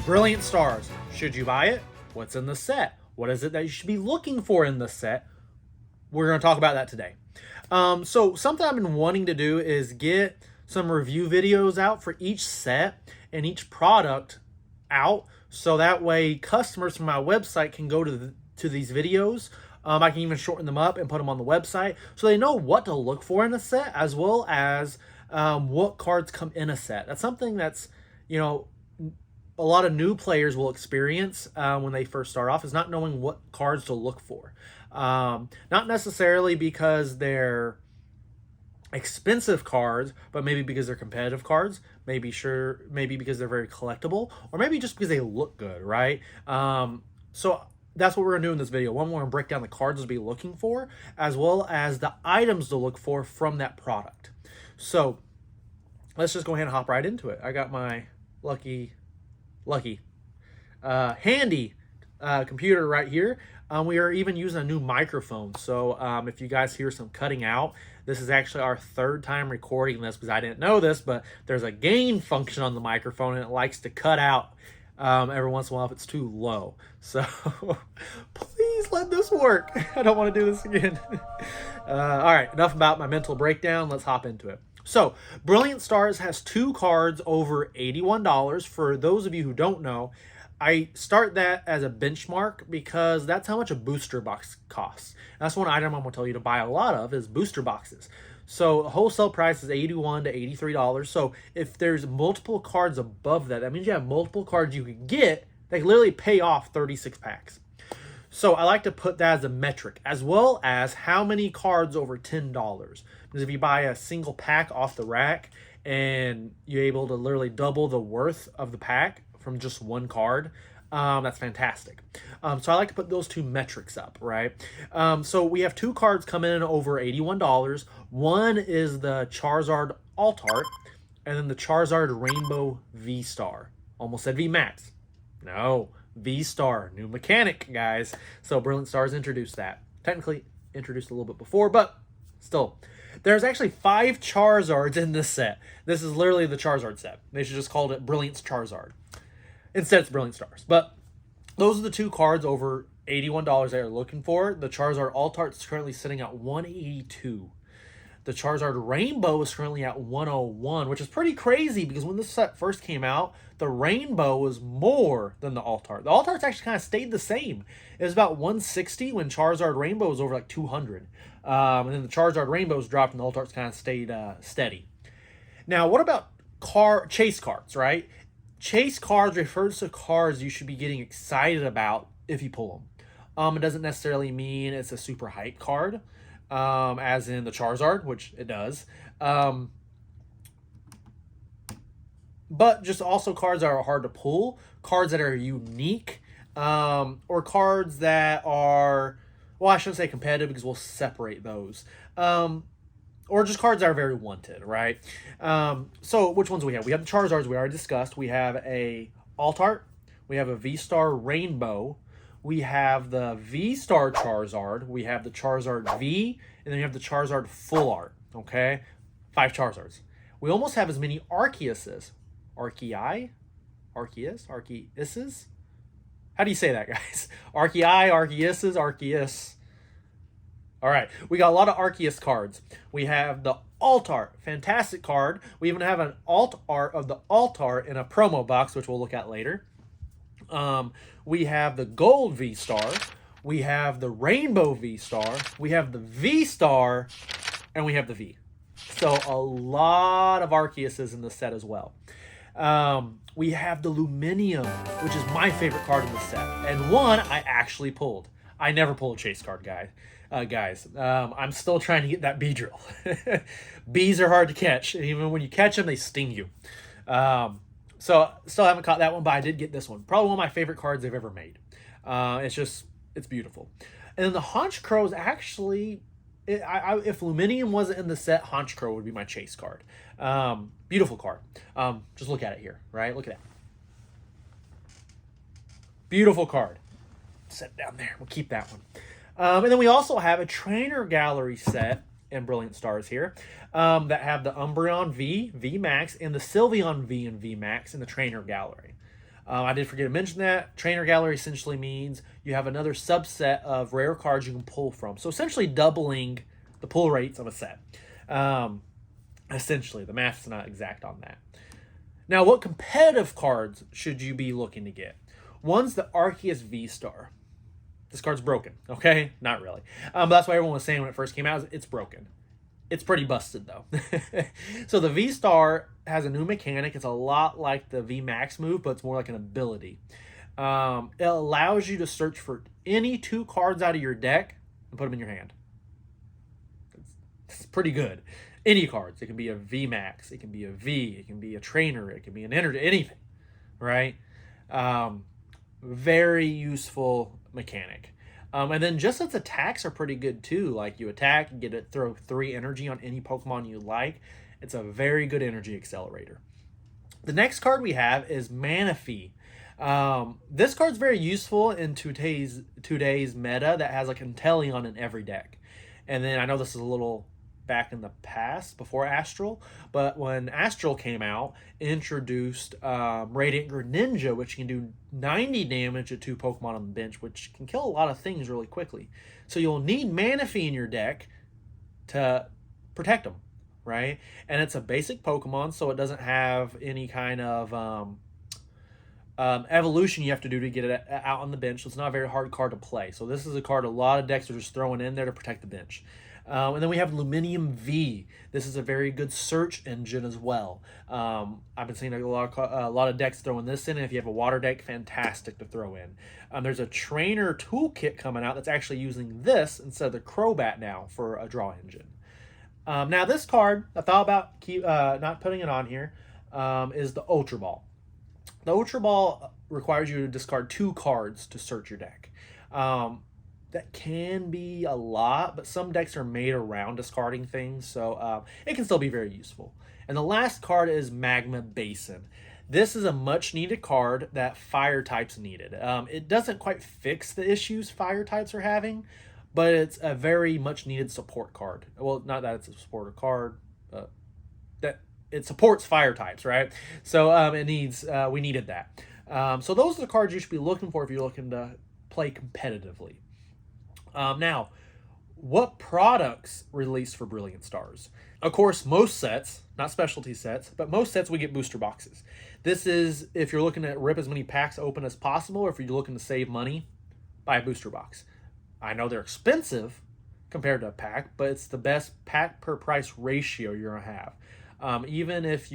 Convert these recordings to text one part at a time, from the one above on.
Brilliant Stars. Should you buy it? What's in the set? What is it that you should be looking for in the set? We're going to talk about that today. So something I've been wanting to do is get some review videos out for each set and each product out, so that way customers from my website can go to these videos. I can even shorten them up and put them on the website so they know what to look for in a set, as well as what cards come in a set. That's something that's, a lot of new players will experience when they first start off, is not knowing what cards to look for. Not necessarily because they're expensive cards, but maybe because they're competitive cards, maybe because they're very collectible, or maybe just because they look good, right? So that's what we're going to do in this video. One, we're going to break down the cards to be looking for, as well as the items to look for from that product. So let's just go ahead and hop right into it. I got my handy computer right here. We are even using a new microphone. So if you guys hear some cutting out, this is actually our third time recording this, because I didn't know this, but there's a gain function on the microphone and it likes to cut out every once in a while if it's too low. So please let this work. I don't want to do this again. All right, enough about my mental breakdown. Let's hop into it. So Brilliant Stars has 2 cards over $81. For those of you who don't know, I start that as a benchmark because that's how much a booster box costs. That's one item I'm going to tell you to buy a lot of, is booster boxes. So the wholesale price is $81 to $83. So if there's multiple cards above that, that means you have multiple cards you can get that can literally pay off 36 packs. So I like to put that as a metric, as well as how many cards over $10. Because if you buy a single pack off the rack and you're able to literally double the worth of the pack from just one card, that's fantastic. So I like to put those 2 metrics up, right? So we have 2 cards coming in over $81. One is the Charizard Alt Art, and then the Charizard Rainbow V-Star. Almost said V-Max. No, V-Star, new mechanic, guys. So Brilliant Stars introduced that. Technically introduced a little bit before, but still. There's actually 5 Charizards in this set. This is literally the Charizard set. They should just called it Brilliant Charizard. Instead, it's Brilliant Stars. But those are the 2 cards over $81 they're looking for. The Charizard Alt Art is currently sitting at $182. The Charizard Rainbow is currently at $101, which is pretty crazy because when this set first came out, the Rainbow was more than the Alt Art. The Alt Art's actually kind of stayed the same. It was about $160 when Charizard Rainbow was over like $200. And then the Charizard Rainbows dropped and the Alt Arts kind of stayed steady. Now, what about chase cards, right? Chase cards refers to cards you should be getting excited about if you pull them. It doesn't necessarily mean it's a super hype card, as in the Charizard, which it does. But just also cards that are hard to pull, cards that are unique, or cards that are, well, I shouldn't say competitive because we'll separate those. Or just cards that are very wanted, right? So which ones do we have? We have the Charizards we already discussed. We have a Alt Art. We have a V-Star Rainbow. We have the V-Star Charizard. We have the Charizard V. And then you have the Charizard Full Art. Okay? 5 Charizards. We almost have as many Arceuses. Arceus? How do you say that, guys? Arceus, Arceus. All right, we got a lot of Arceus cards. We have the Alt Art, fantastic card. We even have an Alt Art of the Alt Art in a promo box, which we'll look at later. We have the Gold V-Star. We have the Rainbow V-Star. We have the V-Star, and we have the V. So a lot of Arceuses in the set as well. We have the Luminium, which is my favorite card in the set, and one I actually pulled. I never pull a chase card, guys. I'm still trying to get that Beedrill. Bees are hard to catch, and even when you catch them, they sting you. So still haven't caught that one, but I did get this one. Probably one of my favorite cards they've ever made. It's beautiful. And then the Haunch Crow is actually, if Luminium wasn't in the set, Haunch Crow would be my chase card. Beautiful card. Just look at it here, right? Look at that. Beautiful card. Set it down there. We'll keep that one. And then we also have a trainer gallery set in Brilliant Stars here that have the Umbreon V, V Max, and the Sylveon V and V Max in the trainer gallery. I did forget to mention that. Trainer gallery essentially means you have another subset of rare cards you can pull from. So essentially doubling the pull rates of a set. Essentially, the math's not exact on that. Now, what competitive cards should you be looking to get? One's the Arceus V-Star. This card's broken, okay? Not really. But that's why everyone was saying when it first came out, it's broken. It's pretty busted, though. So the V-Star has a new mechanic. It's a lot like the V-Max move, but it's more like an ability. It allows you to search for any 2 cards out of your deck and put them in your hand. It's pretty good. Any cards. It can be a V-Max. It can be a V. It can be a Trainer. It can be an Energy. Anything, right? Very useful mechanic. And then just its attacks are pretty good too. Like you attack, you get to throw 3 energy on any Pokemon you like. It's a very good energy accelerator. The next card we have is Manaphy. This card's very useful in today's meta that has like Inteleon in every deck. And then I know this is a little back in the past before Astral, but when Astral came out, it introduced Radiant Greninja, which can do 90 damage to 2 Pokemon on the bench, which can kill a lot of things really quickly. So you'll need Manaphy in your deck to protect them, right? And it's a basic Pokemon, so it doesn't have any kind of evolution you have to do to get it out on the bench. So it's not a very hard card to play. So this is a card a lot of decks are just throwing in there to protect the bench. And then we have Luminium V. This is a very good search engine as well. I've been seeing a lot of decks throwing this in, and if you have a water deck, fantastic to throw in. There's a trainer toolkit coming out that's actually using this instead of the Crobat now for a draw engine. Now this card, I thought about not putting it on here, is the Ultra Ball. The Ultra Ball requires you to discard 2 cards to search your deck. That can be a lot, but some decks are made around discarding things, so it can still be very useful. And the last card is Magma Basin. This is a much needed card that fire types needed. It doesn't quite fix the issues fire types are having, but it's a very much needed support card. Well, not that it's a supporter card, that it supports fire types, right? So we needed that. So those are the cards you should be looking for if you're looking to play competitively. Now, what products release for Brilliant Stars? Of course, most sets, not specialty sets, but most sets we get booster boxes. This is if you're looking to rip as many packs open as possible, or if you're looking to save money, buy a booster box. I know they're expensive compared to a pack, but it's the best pack per price ratio you're going to have. Even if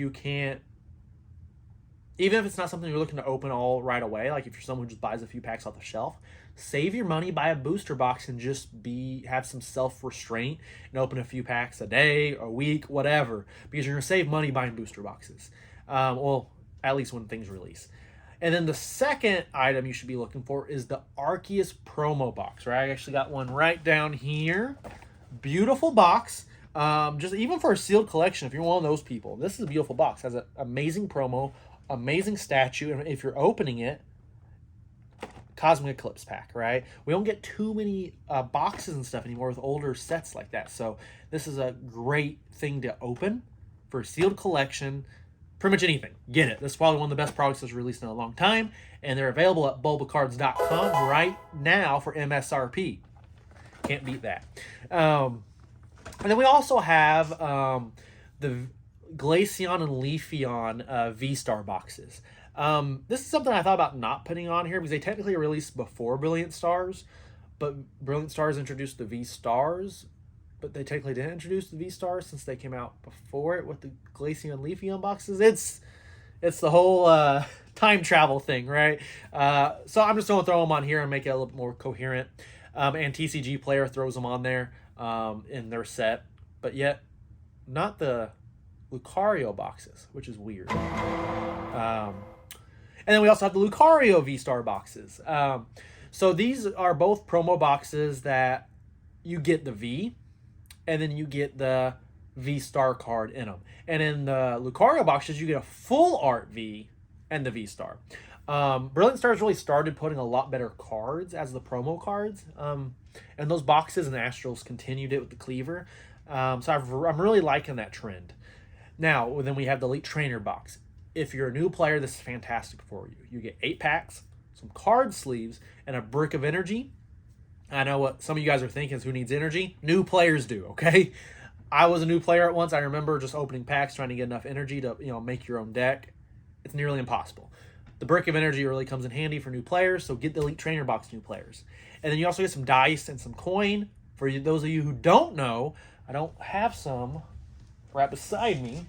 it's not something you're looking to open all right away, like if you're someone who just buys a few packs off the shelf, save your money, buy a booster box, and just have some self-restraint and open a few packs a day, a week, whatever, because you're going to save money buying booster boxes. Well, at least when things release. And then the second item you should be looking for is the Arceus promo box, right? I actually got one right down here. Beautiful box. Just even for a sealed collection, if you're one of those people, this is a beautiful box. It has an amazing promo, amazing statue, and if you're opening it, Cosmic Eclipse pack, right? We don't get too many boxes and stuff anymore with older sets like that, so this is a great thing to open for a sealed collection. Pretty much anything, get it. This is probably one of the best products that's released in a long time, and they're available at bulbacards.com right now for MSRP. Can't beat that. And then we also have the Glaceon and Leafeon V-Star boxes. This is something I thought about not putting on here because they technically released before Brilliant Stars, but Brilliant Stars introduced the V-Stars, but they technically didn't introduce the V-Stars since they came out before it with the Glaceon and Leafeon boxes. It's the whole time travel thing, right? So I'm just going to throw them on here and make it a little bit more coherent. And TCG Player throws them on there in their set, but yet not the Lucario boxes, which is weird. And then we also have the Lucario V-Star boxes. So these are both promo boxes that you get the V, and then you get the V-Star card in them. And in the Lucario boxes, you get a full art V and the V-Star. Brilliant Stars really started putting a lot better cards as the promo cards. And those boxes and Astrals continued it with the Cleaver. So I'm really liking that trend. Now, then we have the Elite Trainer box. if you're a new player, this is fantastic for you. You get 8 packs, some card sleeves, and a brick of energy. I know what some of you guys are thinking is who needs energy? New players do, okay? I was a new player at once. I remember just opening packs, trying to get enough energy to, make your own deck. It's nearly impossible. The brick of energy really comes in handy for new players, so get the Elite Trainer Box new players. And then you also get some dice and some coin. For those of you who don't know, I don't have some right beside me,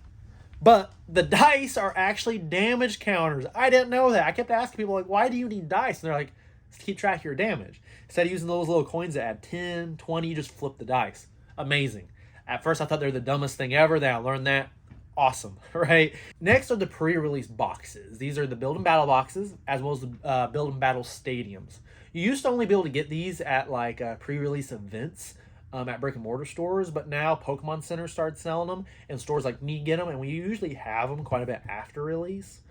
but the dice are actually damage counters. I didn't know that. I kept asking people, like, why do you need dice? And they're like, to keep track of your damage. Instead of using those little coins that add 10, 20, you just flip the dice. Amazing. At first, I thought they were the dumbest thing ever. Then I learned that. Awesome, right? Next are the pre-release boxes. These are the Build and Battle boxes, as well as the Build and Battle stadiums. You used to only be able to get these at like pre-release events at brick and mortar stores, but now Pokemon Center started selling them, and stores like me get them, and we usually have them quite a bit after release.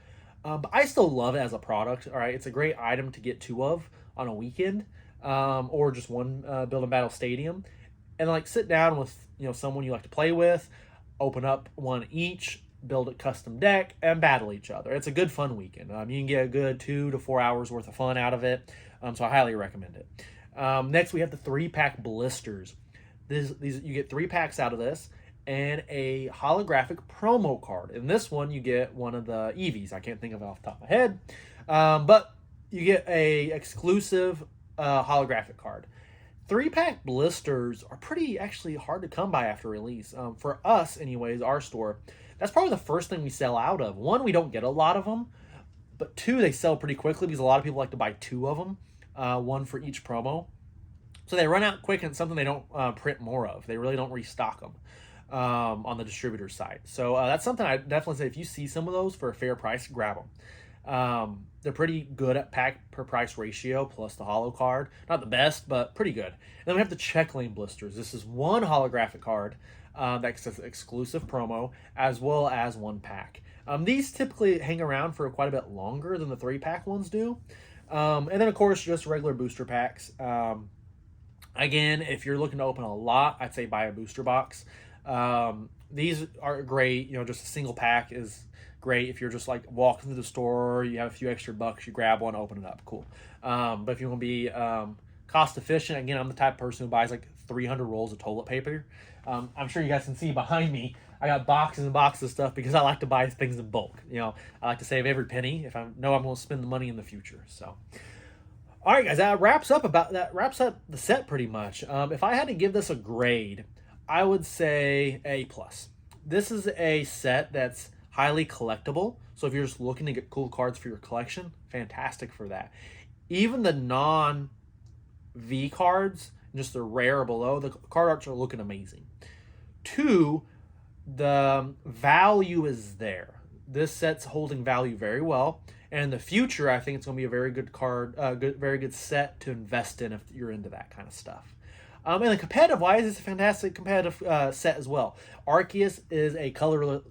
But I still love it as a product. All right, it's a great item to get 2 of on a weekend, or just one Build and Battle stadium, and like sit down with someone you like to play with. Open up one each, build a custom deck, and battle each other. It's a good fun weekend. You can get a good 2 to 4 hours worth of fun out of it, so I highly recommend it. Next, we have the 3-pack blisters. These you get 3 packs out of this, and a holographic promo card. In this one, you get one of the Eevees. I can't think of it off the top of my head, but you get a exclusive holographic card. 3-pack blisters are pretty actually hard to come by after release. For us, anyways, our store, that's probably the first thing we sell out of. 1, we don't get a lot of them, but 2, they sell pretty quickly because a lot of people like to buy 2 of them, 1 for each promo. So they run out quick, and it's something they don't print more of. They really don't restock them on the distributor side. So that's something I definitely say, if you see some of those for a fair price, grab them. They're pretty good at pack per price ratio plus the holo card. Not the best, but pretty good. And then we have the check lane blisters. This is 1 holographic card that says exclusive promo, as well as 1 pack. These typically hang around for quite a bit longer than the 3-pack ones do. And then, of course, just regular booster packs. Again, if you're looking to open a lot, I'd say buy a booster box. These are great. Just a single pack is great if you're just like walking to the store, you have a few extra bucks, you grab one, open it up, cool. But if you want to be cost efficient, again, I'm the type of person who buys like 300 rolls of toilet paper. I'm sure you guys can see behind me, I got boxes and boxes of stuff because I like to buy things in bulk. I like to save every penny if I know I'm going to spend the money in the future. So, all right, guys, that wraps up the set pretty much. If I had to give this a grade, I would say A+. This is a set that's highly collectible. So if you're just looking to get cool cards for your collection, fantastic for that. Even the non-V cards, just the rare or below, the card arts are looking amazing. 2, the value is there. This set's holding value very well. And in the future, I think it's going to be a very good card, very good set to invest in if you're into that kind of stuff. And then competitive-wise, it's a fantastic competitive set as well. Arceus is a colorless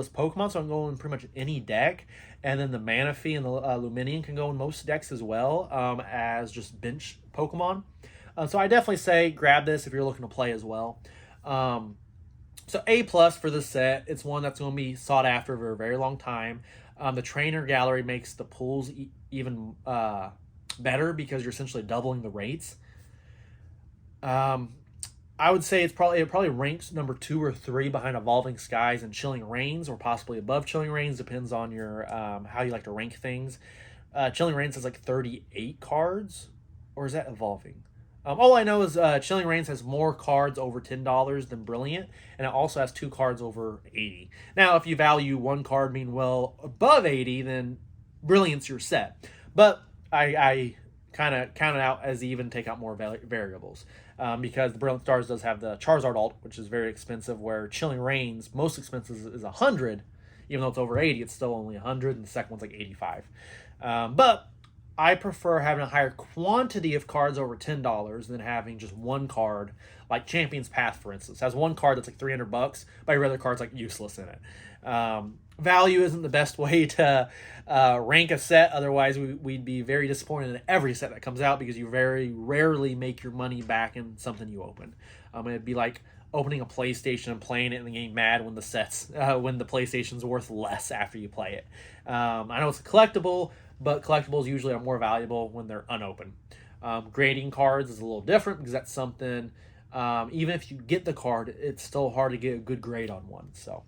Pokemon, so I'm going pretty much any deck. And then the Manaphy and the Luminion can go in most decks as well, as just bench Pokemon. So I definitely say grab this if you're looking to play as well. So A+ for this set. It's one that's going to be sought after for a very long time. The trainer gallery makes the pulls even better because you're essentially doubling the rates. I would say it probably ranks number 2 or 3 behind Evolving Skies and Chilling Reigns, or possibly above Chilling Reigns. Depends on your how you like to rank things. Chilling Reigns has like 38 cards, or is that Evolving? All I know is Chilling Reigns has more cards over $10 than Brilliant, and it also has 2 cards over 80. Now, if you value 1 card being well above 80, then Brilliant's your set. But I kind of count it out as even, take out more variables. Because the Brilliant Stars does have the Charizard alt, which is very expensive, where Chilling Reigns, most expensive, is 100. Even though it's over 80, it's still only 100, and the second one's like 85. But I prefer having a higher quantity of cards over $10 than having just 1 card, like Champion's Path, for instance. Has 1 card that's like $300, but your other card's like useless in it. Value isn't the best way to rank a set. Otherwise, we'd be very disappointed in every set that comes out because you very rarely make your money back in something you open. It'd be like opening a PlayStation and playing it and then getting mad when when the PlayStation's worth less after you play it. I know it's a collectible, but collectibles usually are more valuable when they're unopened. Grading cards is a little different because that's something, even if you get the card, it's still hard to get a good grade on one. So,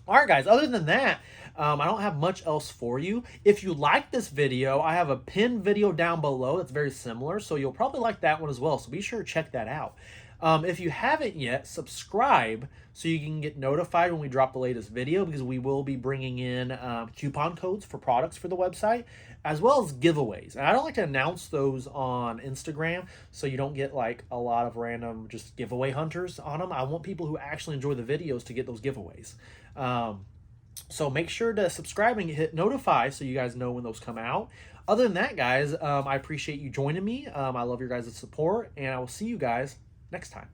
all right, guys, other than that, I don't have much else for you. If you like this video, I have a pinned video down below that's very similar, so you'll probably like that one as well. So be sure to check that out. If you haven't yet, subscribe so you can get notified when we drop the latest video, because we will be bringing in coupon codes for products for the website, as well as giveaways. And I don't like to announce those on Instagram, so you don't get like a lot of random just giveaway hunters on them. I want people who actually enjoy the videos to get those giveaways. So make sure to subscribe and hit notify so you guys know when those come out. Other than that, guys, I appreciate you joining me. I love your guys' support, and I will see you guys next time.